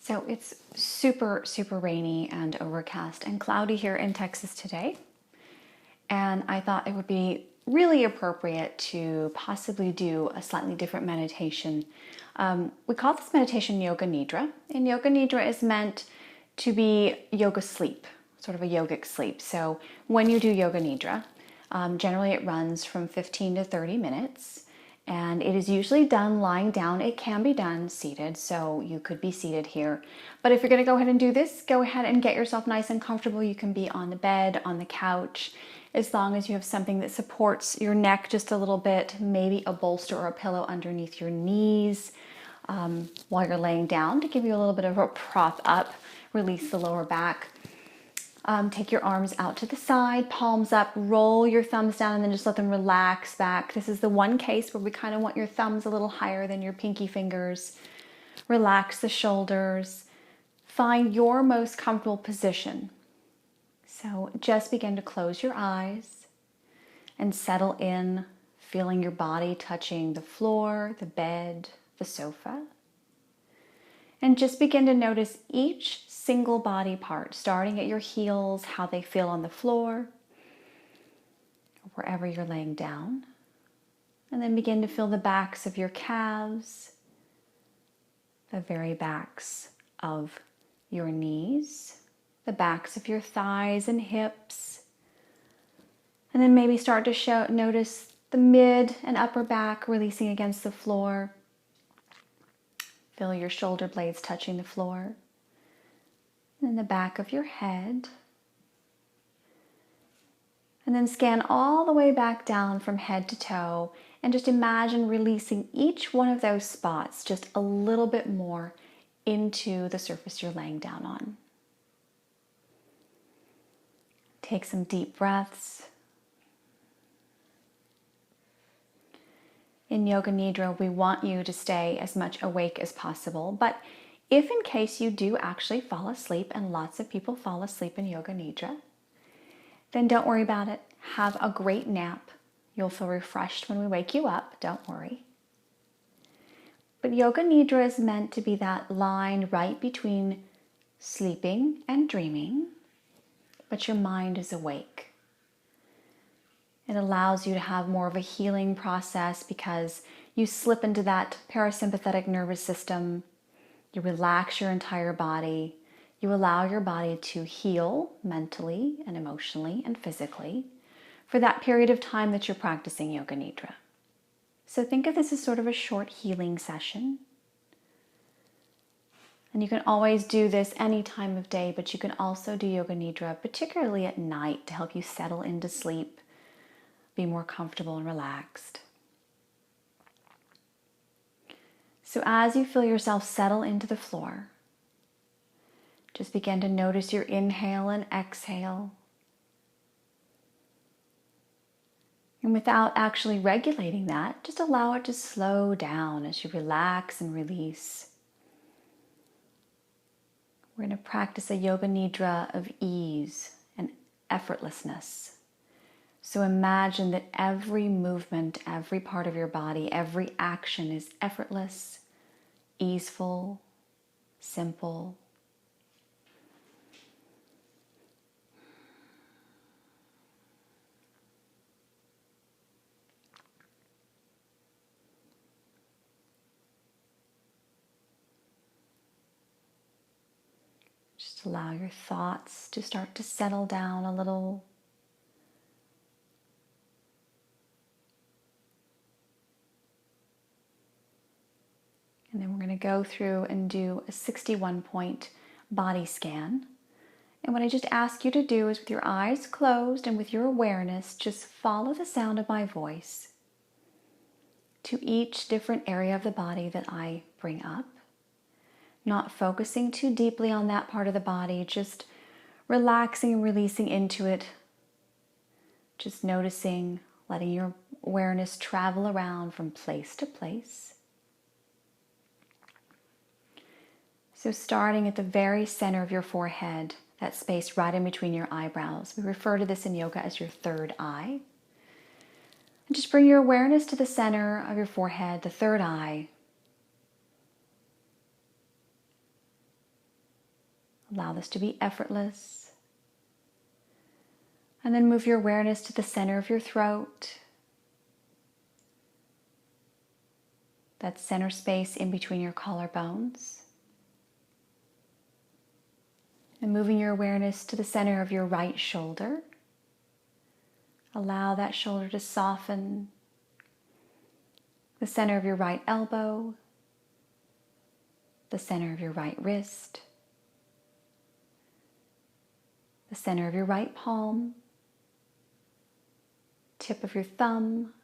So it's super, super rainy and overcast and cloudy here in Texas today. And I thought it would be really appropriate to possibly do a slightly different meditation. We call this meditation Yoga Nidra. And Yoga Nidra is meant to be yoga sleep, sort of a yogic sleep. So when you do Yoga Nidra, generally it runs from 15 to 30 minutes. And it is usually done lying down. It can be done seated, so you could be seated here. But if you're going to go ahead and do this, go ahead and get yourself nice and comfortable. You can be on the bed, on the couch, as long as you have something that supports your neck just a little bit, maybe a bolster or a pillow underneath your knees while you're laying down to give you a little bit of a prop up, release the lower back. Take your arms out to the side, palms up, roll your thumbs down, and then just let them relax back. This is the one case where we kind of want your thumbs a little higher than your pinky fingers. Relax the shoulders. Find your most comfortable position. So just begin to close your eyes and settle in, feeling your body touching the floor, the bed, the sofa. And just begin to notice each single body part, starting at your heels, how they feel on the floor, or wherever you're laying down. And then begin to feel the backs of your calves, the very backs of your knees, the backs of your thighs and hips. And then maybe start to notice the mid and upper back releasing against the floor. Feel your shoulder blades touching the floor. And then the back of your head. And then scan all the way back down from head to toe and just imagine releasing each one of those spots just a little bit more into the surface you're laying down on. Take some deep breaths. In Yoga Nidra, we want you to stay as much awake as possible, but if in case you do actually fall asleep, and lots of people fall asleep in Yoga Nidra, then don't worry about it. Have a great nap. You'll feel refreshed when we wake you up, don't worry. But Yoga Nidra is meant to be that line right between sleeping and dreaming, but your mind is awake. It allows you to have more of a healing process because you slip into that parasympathetic nervous system. You relax your entire body. You allow your body to heal mentally and emotionally and physically for that period of time that you're practicing Yoga Nidra. So think of this as sort of a short healing session. And you can always do this any time of day, but you can also do Yoga Nidra, particularly at night, to help you settle into sleep, be more comfortable and relaxed. So as you feel yourself settle into the floor, just begin to notice your inhale and exhale. And without actually regulating that, just allow it to slow down as you relax and release. We're going to practice a Yoga Nidra of ease and effortlessness. So imagine that every movement, every part of your body, every action is effortless, easeful, simple. Just allow your thoughts to start to settle down a little. And then we're going to go through and do a 61-point body scan. And what I just ask you to do is, with your eyes closed and with your awareness, just follow the sound of my voice to each different area of the body that I bring up. Not focusing too deeply on that part of the body, just relaxing and releasing into it. Just noticing, letting your awareness travel around from place to place. So starting at the very center of your forehead, that space right in between your eyebrows. We refer to this in yoga as your third eye. And just bring your awareness to the center of your forehead, the third eye. Allow this to be effortless. And then move your awareness to the center of your throat. That center space in between your collarbones. And moving your awareness to the center of your right shoulder. Allow that shoulder to soften. The center of your right elbow. The center of your right wrist. The center of your right palm. Tip of your thumb.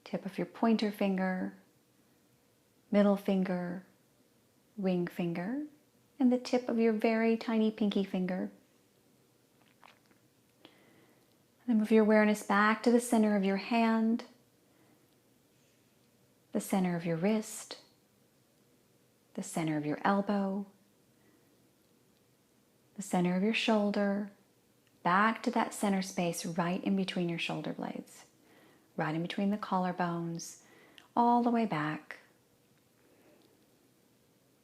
Tip of your pointer finger. Middle finger. Ring finger. And the tip of your very tiny pinky finger. Then move your awareness back to the center of your hand, the center of your wrist, the center of your elbow, the center of your shoulder, back to that center space right in between your shoulder blades, right in between the collarbones, all the way back.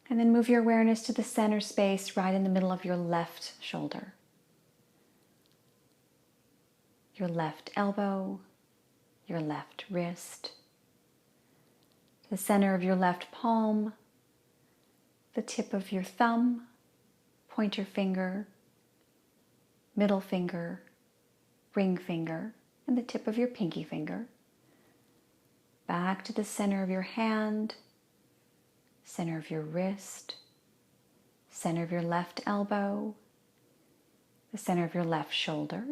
And then move your awareness to the center space right in the middle of your left shoulder. Your left elbow, your left wrist, the center of your left palm, the tip of your thumb, pointer finger, middle finger, ring finger, and the tip of your pinky finger. Back to the center of your hand, center of your wrist, center of your left elbow, the center of your left shoulder,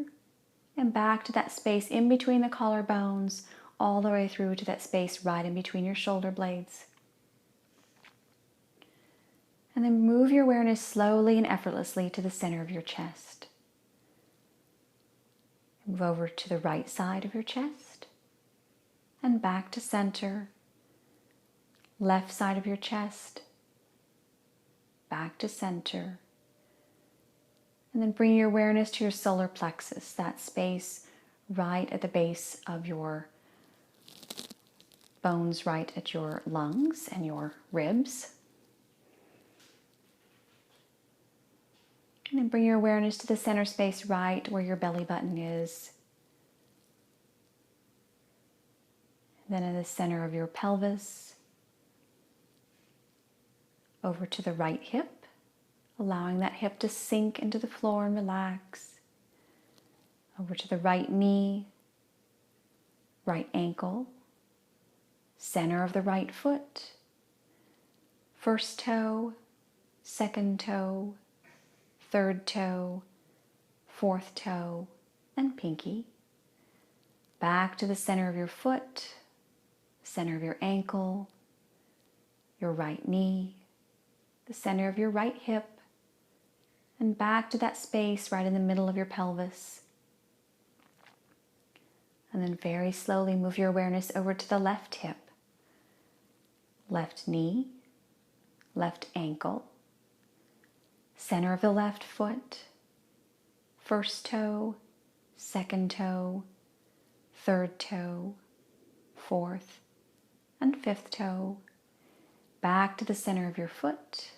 and back to that space in between the collarbones, all the way through to that space right in between your shoulder blades. And then move your awareness slowly and effortlessly to the center of your chest. Move over to the right side of your chest and back to center. Left side of your chest, back to center. And then bring your awareness to your solar plexus, that space right at the base of your bones, right at your lungs and your ribs. And then bring your awareness to the center space right where your belly button is. And then in the center of your pelvis, over to the right hip. Allowing that hip to sink into the floor and relax. Over to the right knee, right ankle, center of the right foot, first toe, second toe, third toe, fourth toe, and pinky. Back to the center of your foot, center of your ankle, your right knee, the center of your right hip, and back to that space right in the middle of your pelvis. And then very slowly move your awareness over to the left hip, left knee, left ankle, center of the left foot, first toe, second toe, third toe, fourth, and fifth toe. Back to the center of your foot,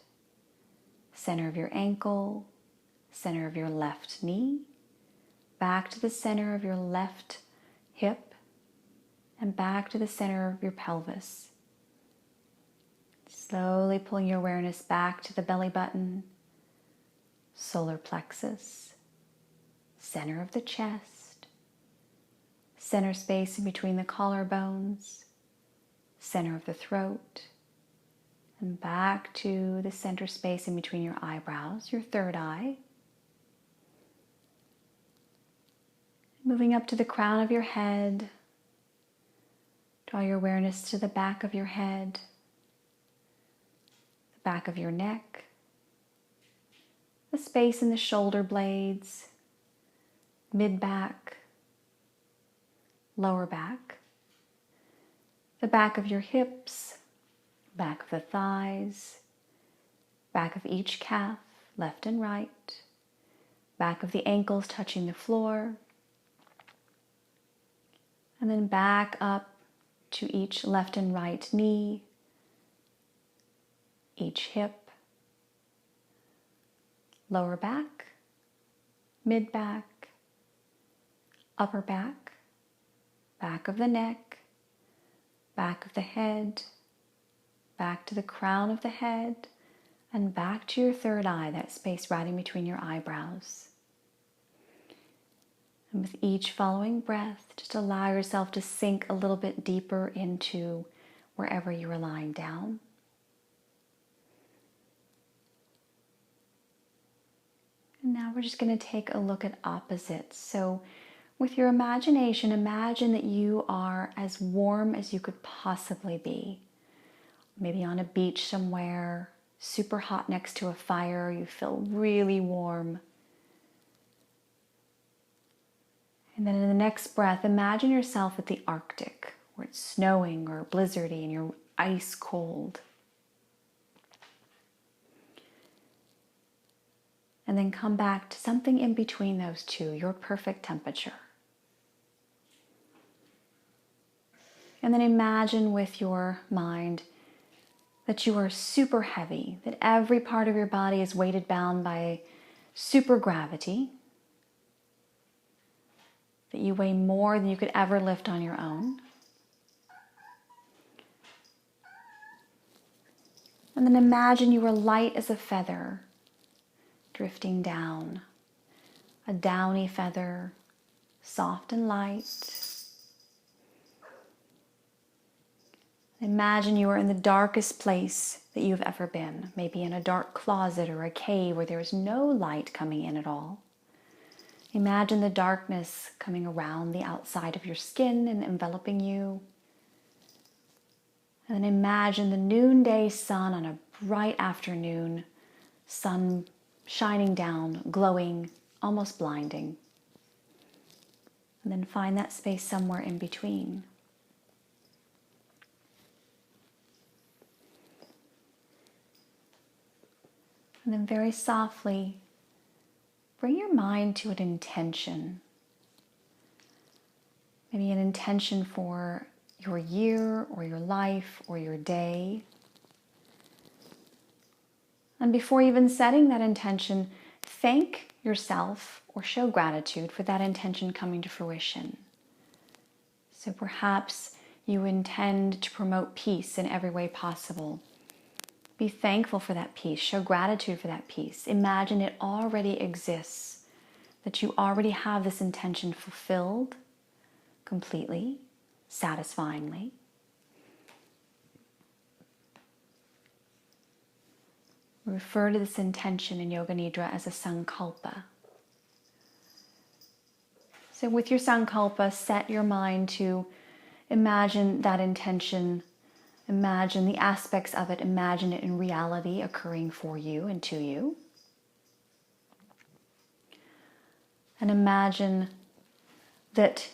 center of your ankle, center of your left knee, back to the center of your left hip, and back to the center of your pelvis. Slowly pulling your awareness back to the belly button, solar plexus, center of the chest, center space in between the collarbones, center of the throat, and back to the center space in between your eyebrows, your third eye. Moving up to the crown of your head, draw your awareness to the back of your head, the back of your neck, the space in the shoulder blades, mid-back, lower back, the back of your hips, back of the thighs, back of each calf, left and right, back of the ankles touching the floor, and then back up to each left and right knee, each hip, lower back, mid back, upper back, back of the neck, back of the head, back to the crown of the head, and back to your third eye, that space right in between your eyebrows. And with each following breath, just allow yourself to sink a little bit deeper into wherever you are lying down. And now we're just going to take a look at opposites. So with your imagination, imagine that you are as warm as you could possibly be. Maybe on a beach somewhere, super hot next to a fire, you feel really warm. And then in the next breath, imagine yourself at the Arctic, where it's snowing or blizzardy and you're ice cold. And then come back to something in between those two, your perfect temperature. And then imagine with your mind that you are super heavy, that every part of your body is weighted down by super gravity, that you weigh more than you could ever lift on your own. And then imagine you are light as a feather, drifting down, a downy feather, soft and light. Imagine you are in the darkest place that you've ever been, maybe in a dark closet or a cave where there is no light coming in at all. Imagine the darkness coming around the outside of your skin and enveloping you. And then imagine the noonday sun on a bright afternoon, sun shining down, glowing, almost blinding. And then find that space somewhere in between. And then very softly, bring your mind to an intention. Maybe an intention for your year or your life or your day. And before even setting that intention, thank yourself or show gratitude for that intention coming to fruition. So perhaps you intend to promote peace in every way possible. Be thankful for that peace. Show gratitude for that peace. Imagine it already exists, that you already have this intention fulfilled completely, satisfyingly. We refer to this intention in Yoga Nidra as a sankalpa. So with your sankalpa, set your mind to imagine that intention. Imagine the aspects of it. Imagine it in reality occurring for you and to you. And imagine that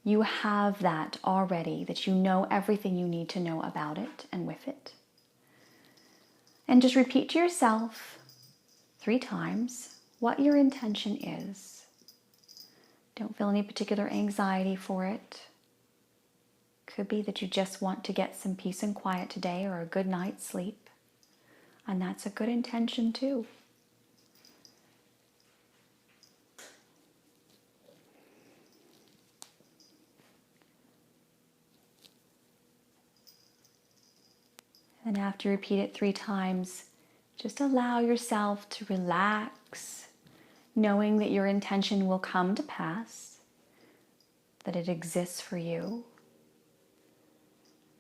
you have that already, that you know everything you need to know about it and with it. And just repeat to yourself 3 times what your intention is. Don't feel any particular anxiety for it. Could be that you just want to get some peace and quiet today or a good night's sleep. And that's a good intention too. And after you repeat it 3 times, just allow yourself to relax, knowing that your intention will come to pass, that it exists for you,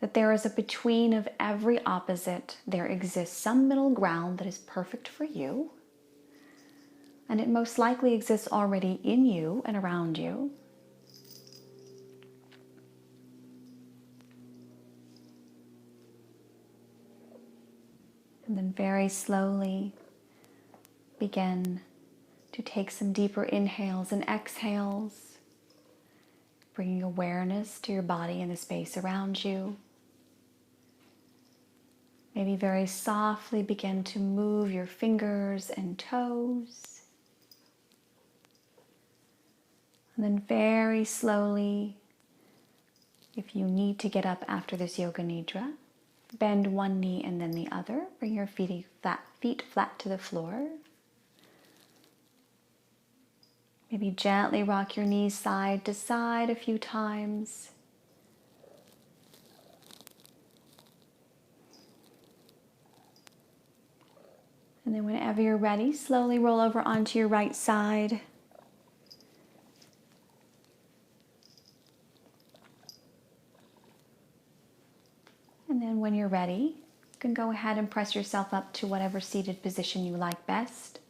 that there is a between of every opposite. There exists some middle ground that is perfect for you, and it most likely exists already in you and around you. And then very slowly begin to take some deeper inhales and exhales, bringing awareness to your body and the space around you. Maybe very softly begin to move your fingers and toes. And then very slowly, if you need to get up after this Yoga Nidra, bend one knee and then the other. Bring your feet flat to the floor. Maybe gently rock your knees side to side a few times. And then whenever you're ready, slowly roll over onto your right side. And then when you're ready, you can go ahead and press yourself up to whatever seated position you like best.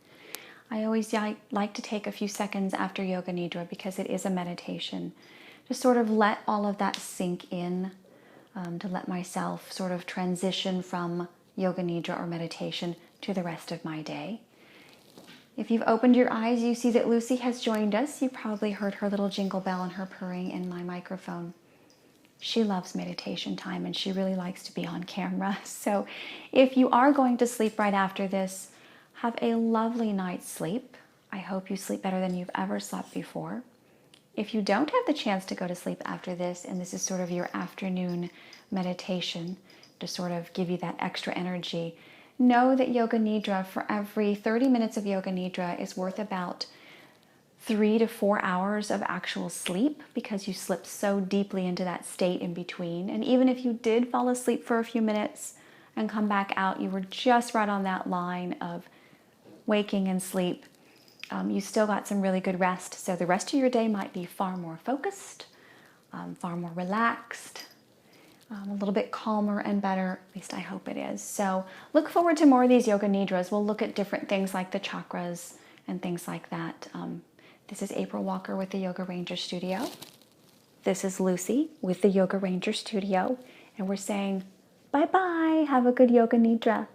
I always like to take a few seconds after Yoga Nidra because it is a meditation. To sort of let all of that sink in, to let myself sort of transition from Yoga Nidra or meditation to the rest of my day. If you've opened your eyes, you see that Lucy has joined us. You probably heard her little jingle bell and her purring in my microphone. She loves meditation time and she really likes to be on camera. So if you are going to sleep right after this, have a lovely night's sleep. I hope you sleep better than you've ever slept before. If you don't have the chance to go to sleep after this, and this is sort of your afternoon meditation to sort of give you that extra energy, know that Yoga Nidra, for every 30 minutes of Yoga Nidra, is worth about 3 to 4 hours of actual sleep because you slip so deeply into that state in between. And even if you did fall asleep for a few minutes and come back out, you were just right on that line of waking and sleep. You still got some really good rest. So the rest of your day might be far more focused, far more relaxed, a little bit calmer and better. At least I hope it is. So look forward to more of these Yoga Nidras. We'll look at different things like the chakras and things like that. This is Aprille Walker with the Yoga Ranger Studio. This is Lucy with the Yoga Ranger Studio. And we're saying bye-bye. Have a good Yoga Nidra.